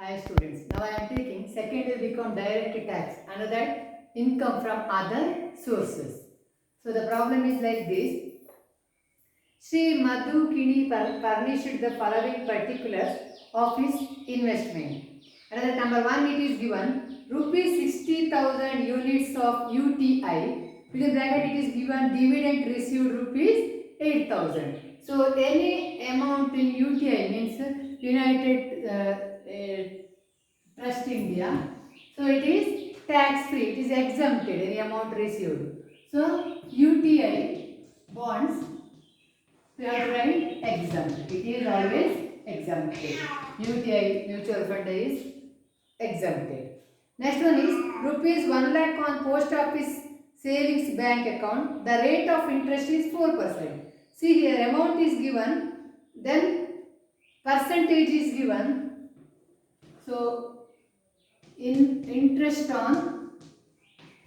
Hi students, now I am taking second will become direct tax, another income from other sources. So the problem is like this. Sri Madhu Kini furnished the following particulars of his investment. Another number one, it is given rupees 60,000 units of UTI. Within bracket it is given dividend received rupees 8,000. So any amount in UTI means United Trust India. So it is tax free, it is exempted, any amount received. So UTI bonds, we have to write exempt. It is always exempted. UTI mutual fund is exempted. Next one is rupees 1 lakh on post office savings bank account. The rate of interest is 4%. See here, amount is given, then percentage is given. So in interest on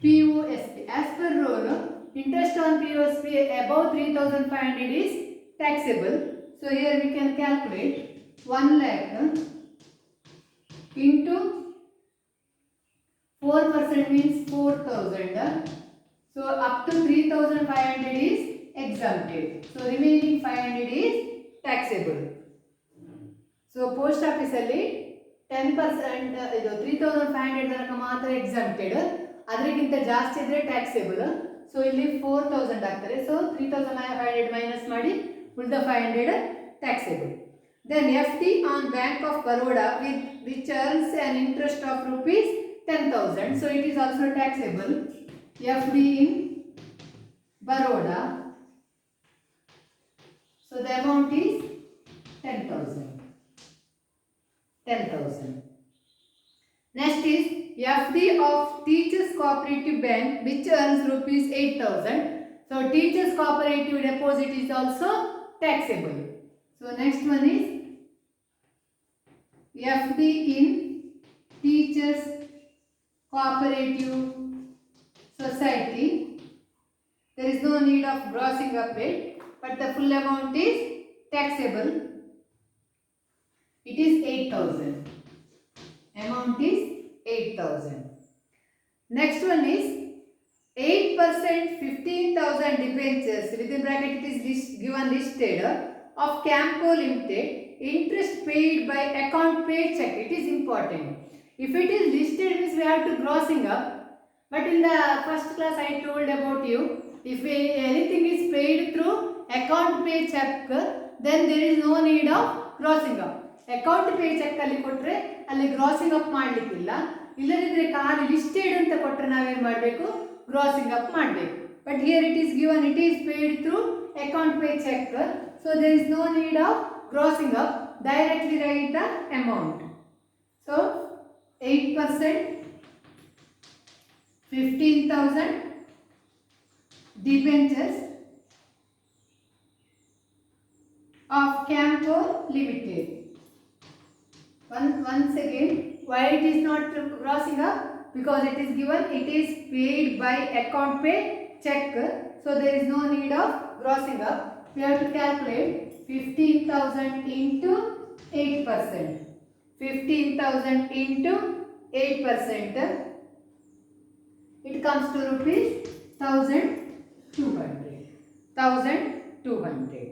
POSP. As per rule, interest on POSP above 3,500 is taxable. So here we can calculate 1 lakh into 4% means 4,000. So up to 3,500 is exempted. So remaining 500 is taxable. So post office ಅಲ್ಲಿ 10% ಇದು 3,500 ತನಕ ಮಾತ್ರ exempted, ಅದಕ್ಕಿಂತ ಜಾಸ್ತಿ ಇದ್ರೆ taxable. So ಇಲ್ಲಿ 4,000 ಆಗ್ತಾರೆ. So 3,500 minus ಮಾಡಿ ಉಳಿದ 500 taxable. Then FD on Bank of Baroda which earns an interest of rupees 10,000. So it is also taxable. FD in Baroda. So the amount is 10,000. 10,000. Next is FD of Teachers Cooperative Bank which earns rupees 8,000. So Teachers Cooperative deposit is also taxable. So next one is FD in Teachers Cooperative Society. There is no need of grossing up it, but the full amount is taxable. It is 8,000. Amount is 8,000. Next one is 8% 15,000 debentures. Within bracket it is given listed of Camco Limited. Interest paid by account paid check. It is important. If it is listed means we have to grossing up. But in the first class I told about you, if anything is paid through account pay check, then there is no need of grossing up. Account payee cheque ಅಲ್ಲಿ ಕೊಟ್ಟರೆ ಅಲ್ಲಿ grazing up ಮಾಡಲಿಕ್ಕಿಲ್ಲ. ಇಲ್ಲದಿದ್ದರೆ ಖಾಲಿ listed ಅಂತ ಕೊಟ್ಟರೆ ನಾವೇನು ಮಾಡಬೇಕು, grossing up ಮಾಡಬೇಕು. But here it is given it is paid through account payee cheque. So there is no need of grossing up, directly write the amount. So 8% 15,000 debentures of Camco Limited. Once again, why it is not grossing up? Because it is given it is paid by account pay check. So there is no need of grossing up. We have to calculate 15,000 into 8%. 15,000 into 8%. It comes to rupees 1,200. 1,200.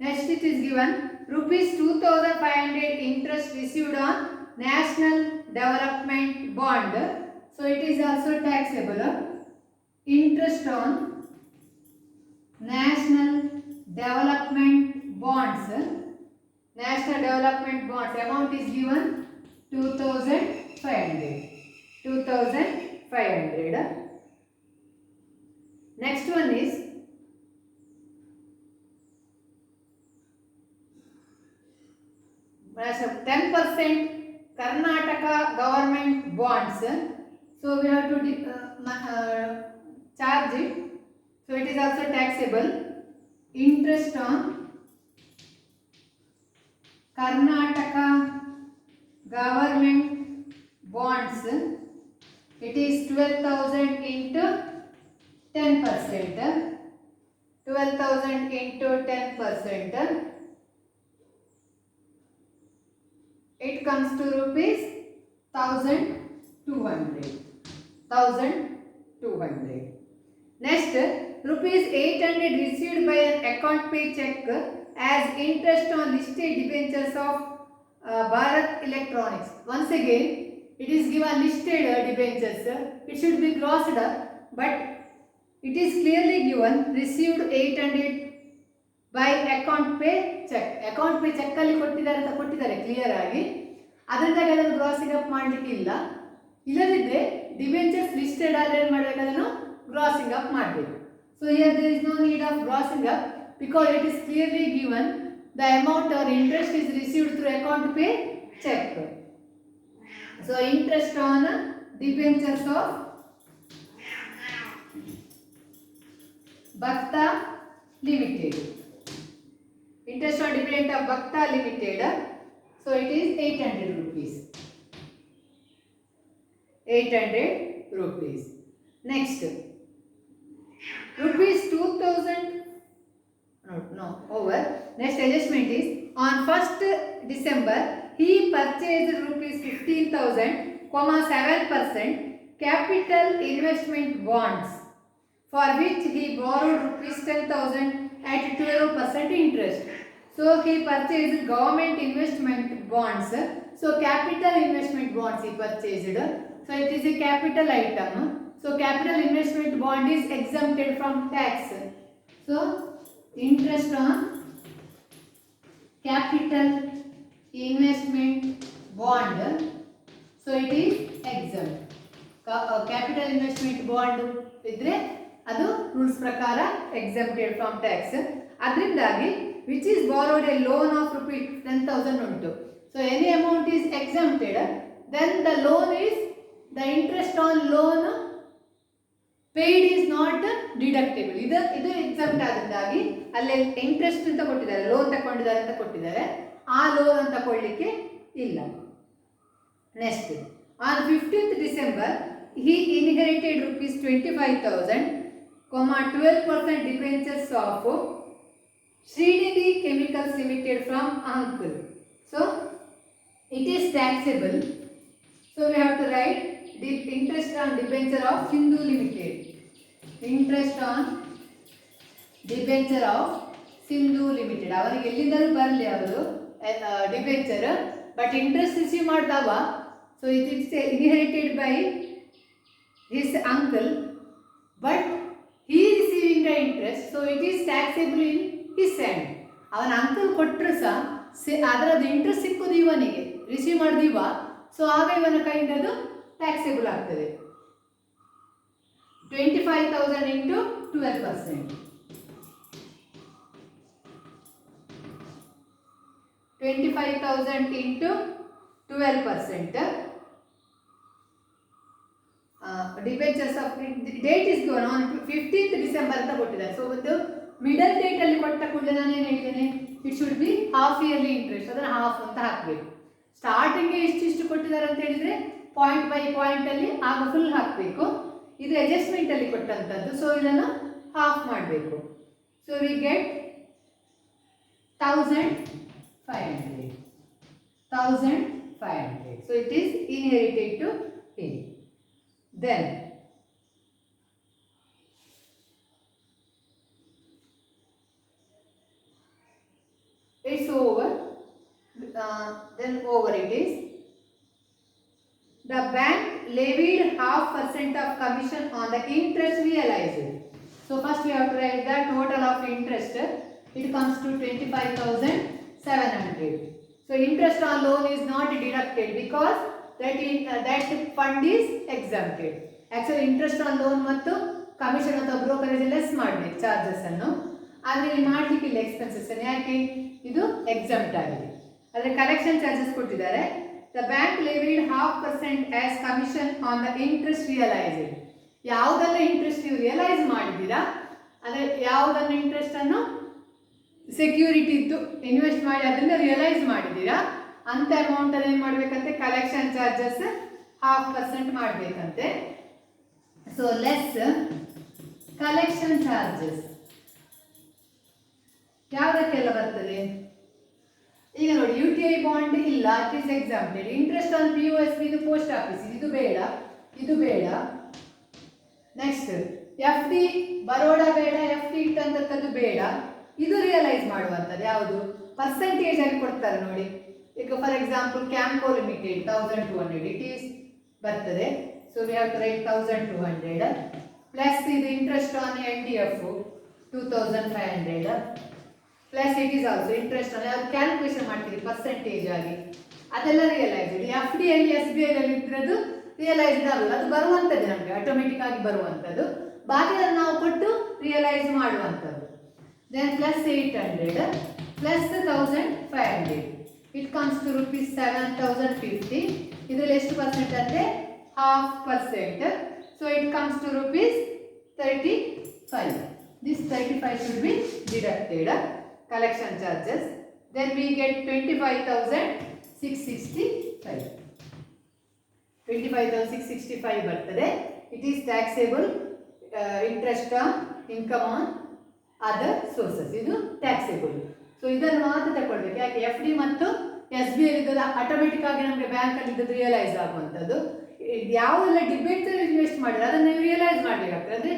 Next it is given rupees 2,500 interest received on National Development Bond. So it is also taxable. Interest on National Development Bonds. National Development Bonds amount is given 2,500. 2,500. Next one is 10% Karnataka government bonds. So we have to charge it. So it is also taxable. Interest on Karnataka government bonds. It is 12,000 into 10%. 12,000 into 10%. it comes to rupees 1200. 1200. Next, rupees 800 received by an account pay check as interest on listed debentures of Bharat Electronics. Once again, it is given listed debentures. It should be grossed up, but it is clearly given received 800 by account pay check. Account pay check ಅಲ್ಲಿ ಕೊಟ್ಟಿದ್ದಾರೆ clear ಆಗಿ. ಅದರಿಂದಾಗಿ ಅದನ್ನು grossing up ಮಾಡಲಿಕ್ಕೆ ಇಲ್ಲ. ಇಲ್ಲದಿದ್ದರೆ debentures listed ಆದರೆ ಏನು ಮಾಡಬೇಕು, ಅದನ್ನು ಗ್ರಾಸಿಂಗ್ ಅಪ್ ಮಾಡಬೇಕು. So here there is no need of grossing up because it is clearly given the amount or interest is received through account pay check. So interest on debentures of Bhakta Limited. Interest on debenture of Bhakta Limited. So it is 800 rupees. 800 rupees. Next, rupees 2000. No, over. Next adjustment is on 1st December he purchased rupees 15,000, 7% capital investment bonds for which he borrowed rupees 10,000 at 12% interest. So he purchased government investment bonds. So capital investment bonds he purchased. So it is a capital item. So capital investment bond is exempted from tax. So interest on capital investment bond, so it is exempt. Capital investment bond idre adu rules prakara exempted from tax. Adrindagi which is borrowed a loan of rupees 10,000 untu. So any amount is exempted, then the loan is the interest on loan paid is not deductible. ಇದು exempt ಆದಂತಾಗಿ ಅಲ್ಲಿ interest ಅಂತ ಕೊಟ್ಟಿದ್ದಾರೆ, loan ತಗೊಂಡಿದ್ದಾರೆ ಅಂತ ಕೊಟ್ಟಿದ್ದಾರೆ, ಆ loan ಅಂತ ತಗೊಳ್ಳಿಕ್ಕೆ ಇಲ್ಲ. Next, on 15th December he inherited rupees 25,000, 12% debentures of Srinidhi Chemicals Limited from uncle. So it is taxable. So we have to write the interest on debenture of Sindhu Limited. Interest on debenture of Sindhu Limited. ಅವರಿಗೆ ಎಲ್ಲಿಂದಲೂ ಬರಲಿ ಅವರು debenture, but interest receive ಮಾಡಿದವ. So it is inherited by his uncle, but he receiving the interest, so it is taxable in his hand. ಅವನ uncle ಕೊಟ್ಟರು ಸಹ ಅದರದ್ದು interest ಸಿಕ್ಕೋದು ಇವನಿಗೆ, ರಿಸೀವ್ ಮಾಡಿದಿವ. ಸೊ ಆಗ ಇವನ ಕೈಯಿಂದ ಅದು ಟ್ಯಾಕ್ಸೇಬಲ್ ಆಗ್ತದೆ. 25,000 into 12%. 25,000 into 12%. Debentures of date is given on 15th December ಅಂತ ಕೊಟ್ಟಿದ್ದಾರೆ. ಸೊ ಒಂದು ಮಿಡಲ್ ಡೇಟ್ ಅಲ್ಲಿ ಕೊಟ್ಟ ಕೂಡಲೇ ನಾನು ಏನು ಹೇಳಿದ್ದೇನೆ, it should be half yearly interest, ಅದನ್ನು ಹಾಫ್ ಅಂತ ಹಾಕಬೇಕು. ಸ್ಟಾರ್ಟಿಂಗ್ಗೆ ಇಷ್ಟಿಷ್ಟು ಕೊಟ್ಟಿದ್ದಾರೆ ಅಂತ ಹೇಳಿದರೆ ಪಾಯಿಂಟ್ ಬೈ ಪಾಯಿಂಟ್ ಅಲ್ಲಿ ಆಗ ಫುಲ್ ಹಾಕಬೇಕು. ಇದು ಅಡ್ಜಸ್ಟ್ಮೆಂಟ್ ಅಲ್ಲಿ ಕೊಟ್ಟಂತದ್ದು, ಸೊ ಇದನ್ನು ಹಾಫ್ ಮಾಡಬೇಕು. So we get 1,500. 1,500. So it is inherited to him. Then it's over. Then over it is. The bank levied 0.5% of commission on the interest realized. So first we have to write the total of interest. It comes to 25,700. So interest on loan is not deducted because that fund is exempted. Actually interest on loan ಮತ್ತು commission ಅಥವಾ brokerage less ಮಾಡಬೇಕು charges ಅನ್ನು, ಆದರೆ ಇಲ್ಲಿ ಮಾಡಲಿಕ್ಕಿಲ್ಲ expenses ಅನ್ನು. ಯಾಕೆ? ಇದು exempt ಆಗಿದೆ. ಆದರೆ ಕಲೆಕ್ಷನ್ ಚಾರ್ಜಸ್ ಕೊಟ್ಟಿದ್ದಾರೆ. The bank levied 0.5% as commission on the interest realized. ಯಾವುದೆಲ್ಲ ಇಂಟ್ರೆಸ್ಟ್ ನೀವು ರಿಯಲೈಸ್ ಮಾಡಿದ್ದೀರಾ, ಅಂದರೆ ಯಾವುದನ್ನು ಇಂಟ್ರೆಸ್ಟ್ ಅನ್ನು ಸೆಕ್ಯೂರಿಟಿ ಇತ್ತು ಇನ್ವೆಸ್ಟ್ ಮಾಡಿ ಅದನ್ನು ರಿಯಲೈಸ್ ಮಾಡಿದ್ದೀರಾ ಅಂತ ಅಮೌಂಟ್ ಅನ್ನು ಏನು ಮಾಡಬೇಕಂತೆ, ಕಲೆಕ್ಷನ್ ಚಾರ್ಜಸ್ 0.5% ಮಾಡಬೇಕಂತೆ. ಸೊ ಲೆಸ್ ಕಲೆಕ್ಷನ್ ಚಾರ್ಜಸ್ ಯಾವುದಕ್ಕೆಲ್ಲ ಬರ್ತದೆ? ಈಗ ನೋಡಿ, UTI SBI ಬಾಂಡ್ ಇಲ್ಲ, it is exempted. Interest on POSB ಇದು ಪೋಸ್ಟ್ ಆಫೀಸ್, ಇದು ಬೇಡ, ಇದು ಬೇಡ. ನೆಕ್ಸ್ಟ್ FD ಬರೋಡಾ ಬೇಡ, FD ಇಟ್ಟಂಥದ್ದು ಬೇಡ. ಇದು ರಿಯಲೈಸ್ ಮಾಡುವಂಥದ್ದು ಯಾವುದು? ಪರ್ಸೆಂಟೇಜ್ ಅಲ್ಲಿ ಕೊಡ್ತಾರೆ ನೋಡಿ. ಈಗ for example Campco limited 1200 it is ಬರ್ತದೆ. So we have to write 1200 plus ಇದು interest on NDF 2500 plus it is also interest on, ಅದು ಕ್ಯಾಲ್ಕುಲೇಷನ್ ಮಾಡ್ತೀರಿ ಪರ್ಸೆಂಟೇಜ್ ಆಗಿ, ಅದೆಲ್ಲ ರಿಯಲೈಸ್ಡ್. FD ಅಲ್ಲಿ SBI ಅಲ್ಲಿ ಇದ್ರದ್ದು ರಿಯಲೈಸ್ಡ್ ಅಲ್ಲ, ಅದು ಬರುವಂಥದ್ದು ನಮಗೆ ಆಟೋಮೆಟಿಕ್ ಆಗಿ ಬರುವಂಥದ್ದು. ಬಾಕಿ ನಾವು ಕೊಟ್ಟು ರಿಯಲೈಸ್ ಮಾಡುವಂಥದ್ದು. Then plus 800 plus 1500 it comes to rupees 7050. ಇದರಲ್ಲಿ ಎಷ್ಟು ಪರ್ಸೆಂಟ್ ಅಂದರೆ 0.5%. So it comes to rupees 35. This 35 should be deducted collection charges. Then we get 25,665. 25,665 ಬರ್ತದೆ. It is taxable interest on income on other sources. ಇದು taxable. So ಇದನ್ನು ಮಾತ್ರ ತಗೊಳ್ಬೇಕು. ಯಾಕೆ? FD ಮತ್ತು SBI ಇದ್ದದ್ದು ಆಟೋಮೆಟಿಕ್ ಆಗಿ ನಮಗೆ ಬ್ಯಾಂಕಲ್ಲಿ ಇದ್ದದ್ದು ರಿಯಲೈಸ್ ಆಗುವಂಥದ್ದು. ಯಾವುದೆಲ್ಲ ಡಿಬೆಂಚರ್ ಇನ್ವೆಸ್ಟ್ ಮಾಡಿದ್ರೆ ಅದನ್ನು ನೀವು ರಿಯಲೈಸ್ ಮಾಡಬೇಕಾಗ್ತದೆ. ಅಂದರೆ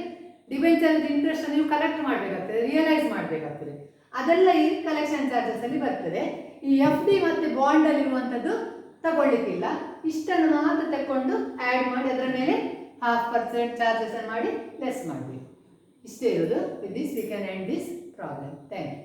ಡಿಬೆಂಚರ್ ಇಂಟ್ರೆಸ್ಟ್ ನೀವು ಕಲೆಕ್ಟ್ ಮಾಡಬೇಕಾಗ್ತದೆ, ರಿಯಲೈಸ್ ಮಾಡಬೇಕಾಗ್ತದೆ. ಅದೆಲ್ಲ ಈ ಕಲೆಕ್ಷನ್ ಚಾರ್ಜಸ್ ಅಲ್ಲಿ ಬರ್ತದೆ. ಈ FD ಮತ್ತು ಬಾಂಡ್ ಅಲ್ಲಿ ಇರುವಂಥದ್ದು ತಗೊಳ್ಳಿಕ್ಕಿಲ್ಲ. ಇಷ್ಟನ್ನು ಮಾತ್ರ ತಗೊಂಡು ಆ್ಯಡ್ ಮಾಡಿ ಅದರ ಮೇಲೆ 0.5% ಚಾರ್ಜಸ್ ಮಾಡಿ ಲೆಸ್ ಮಾಡಬೇಕು. ಇಷ್ಟೇ ಇರೋದು. With this we can end this problem. Thank you.